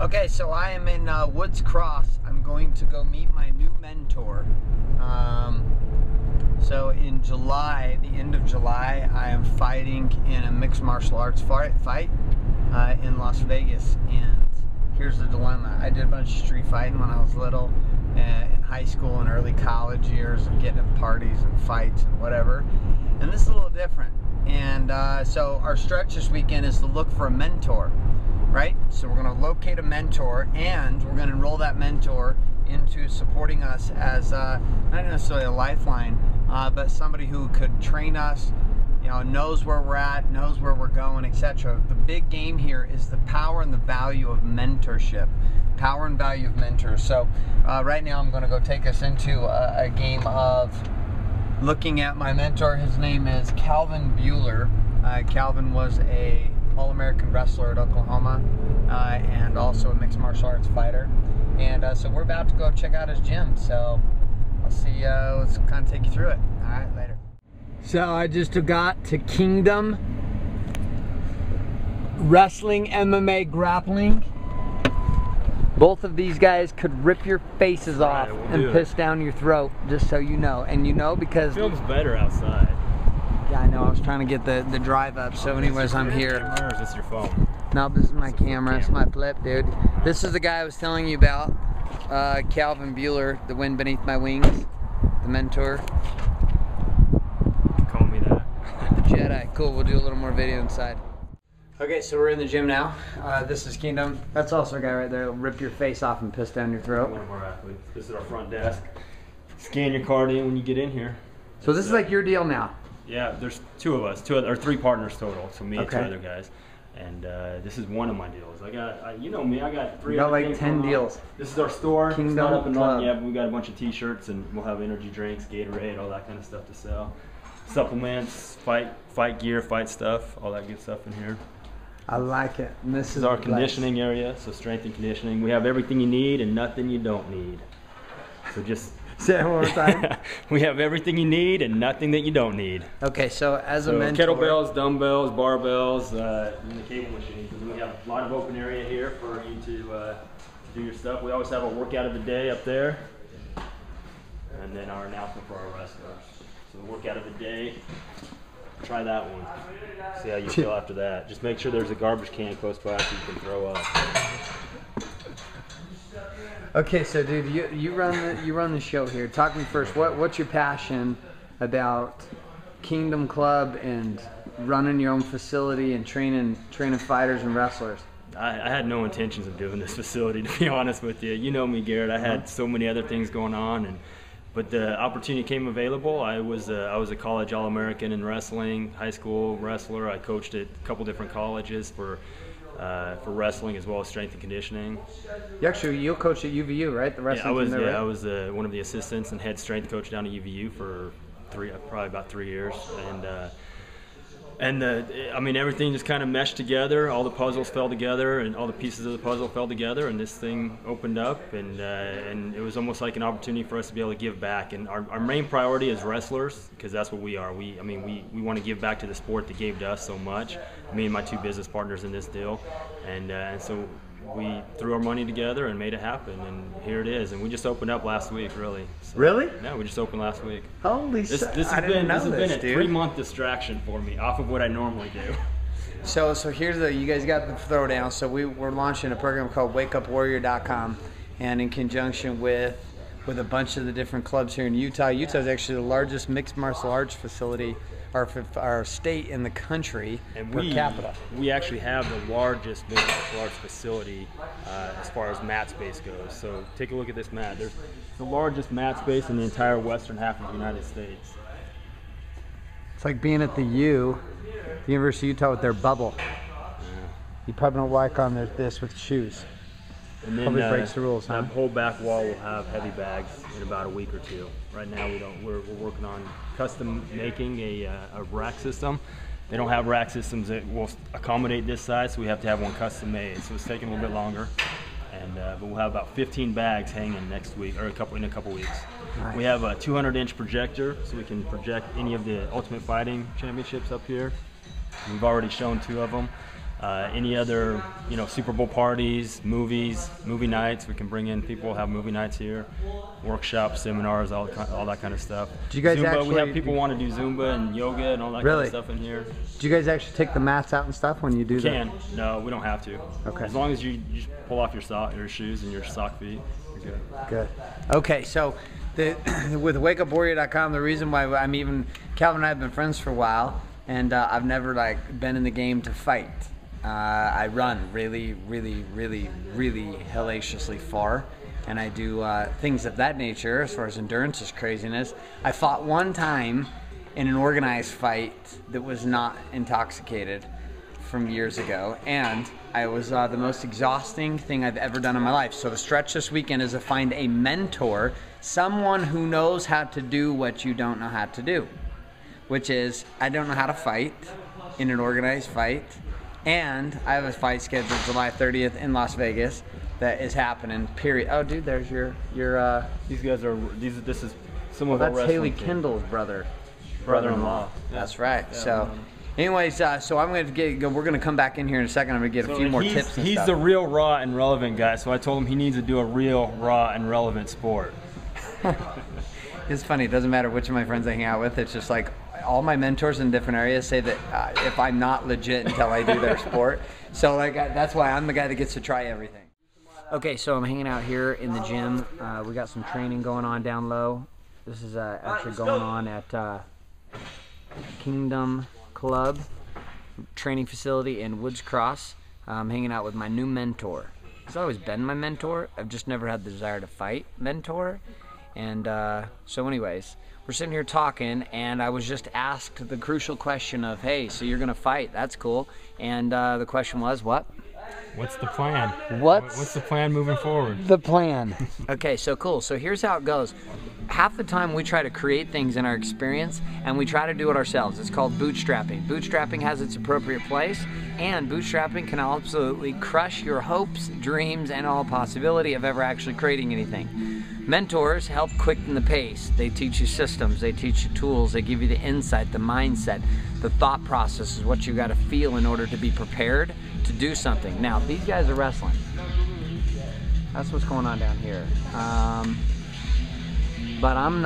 Okay, so I am in Woods Cross. I'm going to go meet my new mentor. So in July, the end of July, I am fighting in a mixed martial arts fight in Las Vegas. And here's the dilemma. I did a bunch of street fighting when I was little, in high school and early college years, and getting in parties and fights and whatever. And this is a little different. And so our stretch this weekend is to look for a mentor. Right? So we're going to locate a mentor, and we're going to enroll that mentor into supporting us as not necessarily a lifeline, but somebody who could train us, you know, knows where we're at, knows where we're going, etc. The big game here is the power and the value of mentorship. Power and value of mentors. So right now I'm going to go take us into a game of looking at my mentor. His name is Calvin Bueller. Calvin was a All-American wrestler at Oklahoma, and also a mixed martial arts fighter. And so we're about to go check out his gym. So I'll see. Let's kind of take you through it. All right, later. So I just got to Kingdom Wrestling, MMA, Grappling. Both of these guys could rip your faces off and piss down your throat, just so you know. And you know because it feels better outside. Yeah, I know. I was trying to get the drive up. So anyways, I'm here. Or is this your phone? No, this is my camera. It's my flip, dude. This is the guy I was telling you about. Calvin Bueller, the wind beneath my wings, the mentor. Call me that. The Jedi. Cool, we'll do a little more video inside. Okay, so we're in the gym now. This is Kingdom. That's also a guy right there that'll rip your face off and piss down your throat. One of our athletes. This is our front desk. Scan your card in when you get in here. So this is like your deal now? Yeah, there's two of us, or three partners total. So me and two other guys. And this is one of my deals. I got, you know me, I got three. You got like 10 deals. This is our store. Kingdom it's not up and running Club. yet, but we got a bunch of T-shirts, and we'll have energy drinks, Gatorade, all that kind of stuff to sell. Supplements, fight gear, fight stuff, all that good stuff in here. I like it. And this is our conditioning area, so strength and conditioning. We have everything you need and nothing you don't need. So just say it one more time. We have everything you need and nothing that you don't need. Okay, so as a mentor, kettlebells, dumbbells, barbells, and the cable machines. And we have a lot of open area here for you to do your stuff. We always have a workout of the day up there, and then our announcement for our wrestlers. So the workout of the day. Try that one. See how you feel after that. Just make sure there's a garbage can close by so you can throw up. Okay, so dude, you run the show here. Talk to me first. What's your passion about Kingdom Club and running your own facility and training fighters and wrestlers? I had no intentions of doing this facility, to be honest with you. You know me, Garrett. I had so many other things going on, but the opportunity came available. I was a college All-American in wrestling, high school wrestler. I coached at a couple different colleges for wrestling as well as strength and conditioning. You coached at UVU, right? The wrestling team there, right? I was one of the assistants and head strength coach down at UVU for probably about 3 years, and I mean, everything just kind of meshed together. All the puzzles fell together, and all the pieces of the puzzle fell together, and this thing opened up, and it was almost like an opportunity for us to be able to give back. And our main priority is wrestlers, because that's what we are. We want to give back to the sport that gave to us so much. Me and my two business partners in this deal, and so we threw our money together and made it happen, and here it is. And we just opened up last week, really. So, really? No, we just opened last week. Holy shit! This has been a 3-month distraction for me off of what I normally do. So here's you guys got the throwdown. So we're launching a program called WakeUpWarrior.com, and in conjunction with a bunch of the different clubs here in Utah. Utah is actually the largest mixed martial arts facility, our state in the country, and per capita. We actually have the largest mixed martial arts facility as far as mat space goes. So take a look at this mat. There's the largest mat space in the entire western half of the United States. It's like being at the University of Utah with their bubble. Yeah. You probably don't walk on this with shoes. And then probably breaks the rules, huh? That whole back wall will have heavy bags in about a week or two. Right now we don't. We're working on custom making a rack system. They don't have rack systems that will accommodate this size, so we have to have one custom made. So it's taking a little bit longer. And but we'll have about 15 bags hanging next week, or in a couple weeks. Nice. We have a 200-inch projector, so we can project any of the Ultimate Fighting Championships up here. We've already shown 2 of them. Any other, Super Bowl parties, movies, movie nights, we can bring in people, have movie nights here, workshops, seminars, all that kind of stuff. Do you guys Zumba, we have people want to do Zumba and yoga and all that kind of stuff in here. Do you guys actually take the mats out and stuff when you do that? We can. No, we don't have to. Okay. As long as you just pull off your shoes and your sock feet, you're good. Good. Okay, so with WakeUpWarrior.com, the reason why Calvin and I have been friends for a while, and I've never been in the game to fight. I run really, really, really, really hellaciously far, and I do things of that nature as far as endurance is craziness. I fought one time in an organized fight that was not intoxicated from years ago, and I was the most exhausting thing I've ever done in my life. So the stretch this weekend is to find a mentor, someone who knows how to do what you don't know how to do, which is I don't know how to fight in an organized fight. And I have a fight scheduled July 30th in Las Vegas that is happening, period. Oh, dude, there's your These guys are, this is some of our that's Haley Kendall's brother-in-law. That's right. Yeah, so, anyways, so I'm going to we're going to come back in here in a second. I'm going to get a few more tips and he's stuff. the real raw and relevant guy, so I told him he needs to do a real raw and relevant sport. It's funny. It doesn't matter which of my friends I hang out with. It's just like all my mentors in different areas say that if I'm not legit until I do their sport. So that's why I'm the guy that gets to try everything. Okay, so I'm hanging out here in the gym. We got some training going on down low. This is actually going on at Kingdom Club training facility in Woods Cross. I'm hanging out with my new mentor. He's always been my mentor. I've just never had the desire to fight mentor. And so anyways, we're sitting here talking, and I was just asked the crucial question of, hey, so you're gonna fight, that's cool. And the question was, what? What's the plan? What's the plan moving forward? The plan. Okay, so cool. So here's how it goes. Half the time we try to create things in our experience, and we try to do it ourselves. It's called bootstrapping. Bootstrapping has its appropriate place, and bootstrapping can absolutely crush your hopes, dreams, and all possibility of ever actually creating anything. Mentors help quicken the pace. They teach you systems, they teach you tools, they give you the insight, the mindset, the thought process is what you got to feel in order to be prepared to do something. Now, these guys are wrestling. That's what's going on down here. But I'm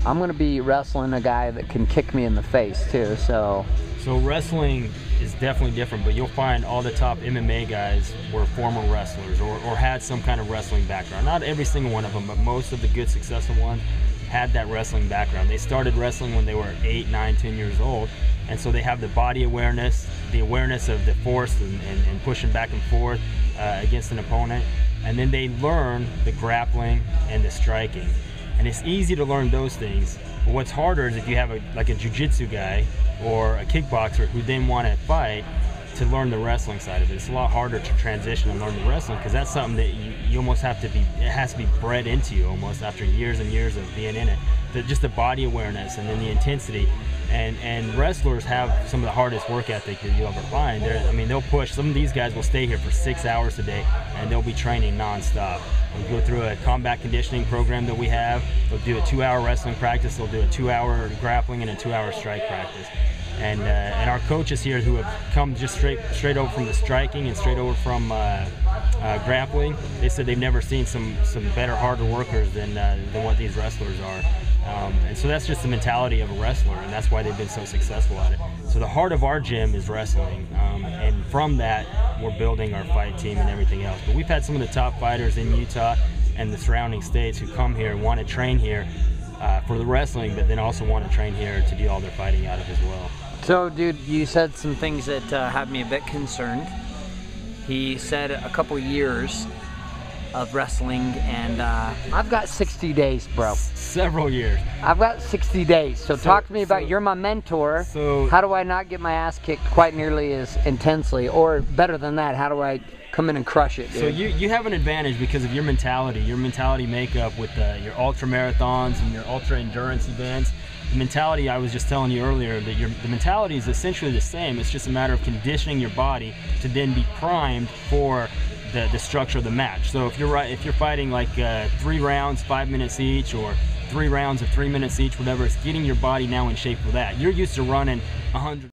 going to be wrestling a guy that can kick me in the face too, so. So wrestling is definitely different, but you'll find all the top MMA guys were former wrestlers or had some kind of wrestling background. Not every single one of them, but most of the good, successful ones had that wrestling background. They started wrestling when they were 8, 9, 10 years old, and so they have the body awareness, the awareness of the force and pushing back and forth against an opponent, and then they learn the grappling and the striking. And it's easy to learn those things, but what's harder is if you have a jiu-jitsu guy or a kickboxer who then want to fight, to learn the wrestling side of it. It's a lot harder to transition and learn the wrestling because that's something that you almost have to be, it has to be bred into you almost after years and years of being in it. Just the body awareness and then the intensity. And wrestlers have some of the hardest work ethic that you'll ever find. They'll push, some of these guys will stay here for 6 hours a day and they'll be training nonstop. They'll go through a combat conditioning program that we have. They'll do a 2-hour wrestling practice. They'll do a 2-hour grappling and a 2-hour strike practice. And our coaches here who have come just straight over from the striking and straight over from grappling, they said they've never seen some better, harder workers than what these wrestlers are. And so that's just the mentality of a wrestler, and that's why they've been so successful at it. So the heart of our gym is wrestling, and from that we're building our fight team and everything else. But we've had some of the top fighters in Utah and the surrounding states who come here and want to train here for the wrestling, but then also want to train here to do all their fighting out of as well. So, dude, you said some things that had me a bit concerned. He said a couple years of wrestling, and I've got 60 days, bro. Several years. I've got 60 days. So talk to me about, you're my mentor. So how do I not get my ass kicked quite nearly as intensely, or better than that, how do I come in and crush it, dude? So you have an advantage because of your mentality makeup with your ultra marathons and your ultra endurance events. The mentality I was just telling you earlier, that the mentality is essentially the same. It's just a matter of conditioning your body to then be primed for the structure of the match. So if you're fighting like 3 rounds, 5 minutes each, or 3 rounds of 3 minutes each, whatever, it's getting your body now in shape for that. You're used to running 100